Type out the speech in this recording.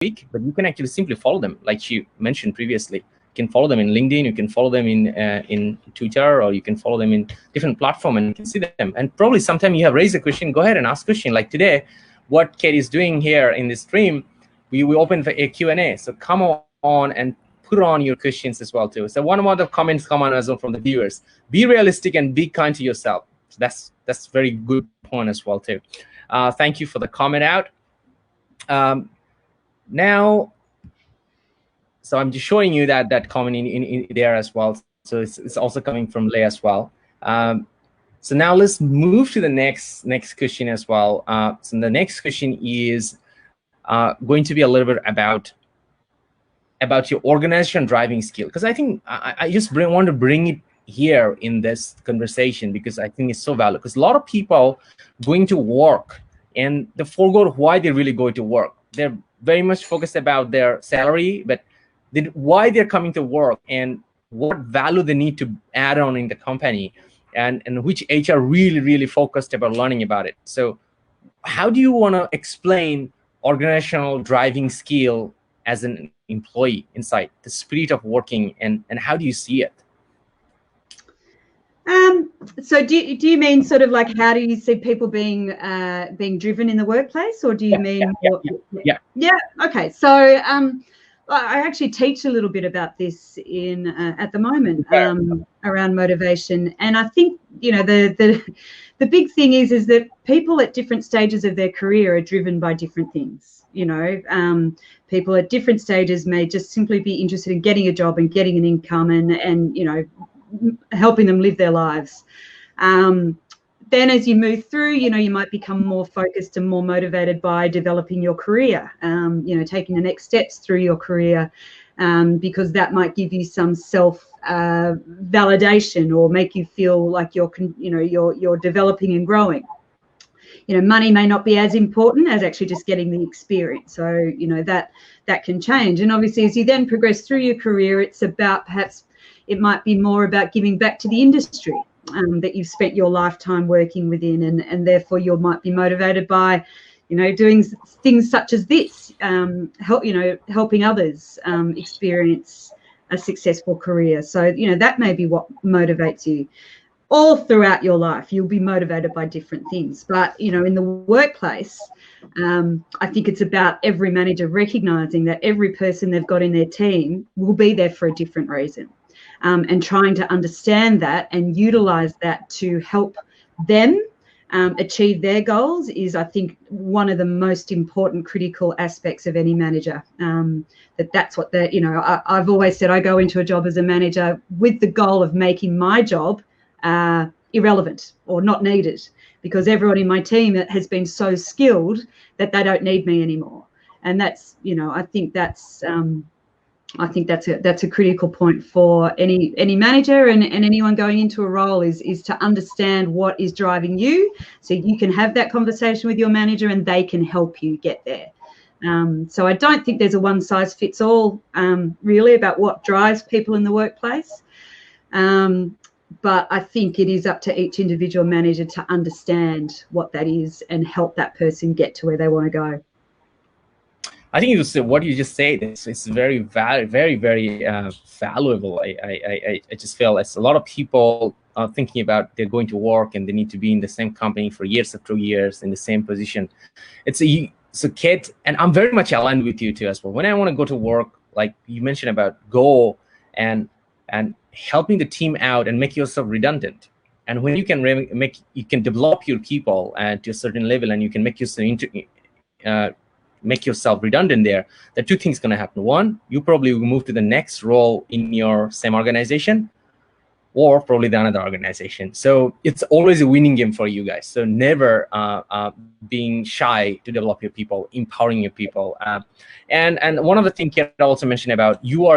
week, but you can actually simply follow them, like you mentioned previously. You can follow them in LinkedIn, you can follow them in Twitter, or you can follow them in different platforms, and you can see them. And probably sometime you have raised a question, go ahead and ask question. Like today, what Kate is doing here in this stream, we open for a Q&A. So come on and put on your questions as well too. So one of the comments come on as well from the viewers. Be realistic and be kind to yourself. So that's very good point as well too. Thank you for the comment out. Now, so I'm just showing you that comment in there as well. So it's also coming from Leigh as well. So now let's move to the next question as well. So the next question is going to be a little bit about your organization driving skill, because I think I just want to bring it here in this conversation, because I think it's so valuable. Because a lot of people going to work and they forgot why they really go to work. They're very much focused about their salary, but why they're coming to work and what value they need to add on in the company, and which HR really focused about learning about it. So how do you want to explain organizational driving skill as an employee inside the spirit of working, and how do you see it? So do you mean sort of like, how do you see people being driven in the workplace, or do you mean? Yeah. Okay. So I actually teach a little bit about this at the moment around motivation, and I think the big thing is that people at different stages of their career are driven by different things. People at different stages may just simply be interested in getting a job and getting an income and helping them live their lives. Then as you move through, you might become more focused and more motivated by developing your career, taking the next steps through your career, because that might give you some self validation or make you feel like you're developing and growing. Money may not be as important as actually just getting the experience. So, that can change. And obviously, as you then progress through your career, it's about, perhaps it might be more about giving back to the industry that you've spent your lifetime working within, and therefore you might be motivated by, doing things such as this, helping others experience a successful career. So, that may be what motivates you. All throughout your life, you'll be motivated by different things. But, in the workplace, I think it's about every manager recognizing that every person they've got in their team will be there for a different reason, and trying to understand that and utilize that to help them achieve their goals is, I think, one of the most important critical aspects of any manager. That's what I've always said, I go into a job as a manager with the goal of making my job irrelevant or not needed, because everyone in my team has been so skilled that they don't need me anymore. And that's, I think that's a critical point for any manager and anyone going into a role is to understand what is driving you, so you can have that conversation with your manager and they can help you get there. So I don't think there's a one size fits all really about what drives people in the workplace. But I think it is up to each individual manager to understand what that is and help that person get to where they want to go. I think what you just said is very valuable. I just feel it's a lot of people are thinking about they're going to work and they need to be in the same company for years after years in the same position. So Kate, and I'm very much aligned with you too as well. When I want to go to work, like you mentioned about go and helping the team out and make yourself redundant. And when you can develop your people to a certain level, and you can make yourself redundant there, the two things going to happen. One, you probably will move to the next role in your same organization, or probably the another organization. So it's always a winning game for you guys. So never being shy to develop your people, empowering your people. And one of the things Kate also mentioned about, you are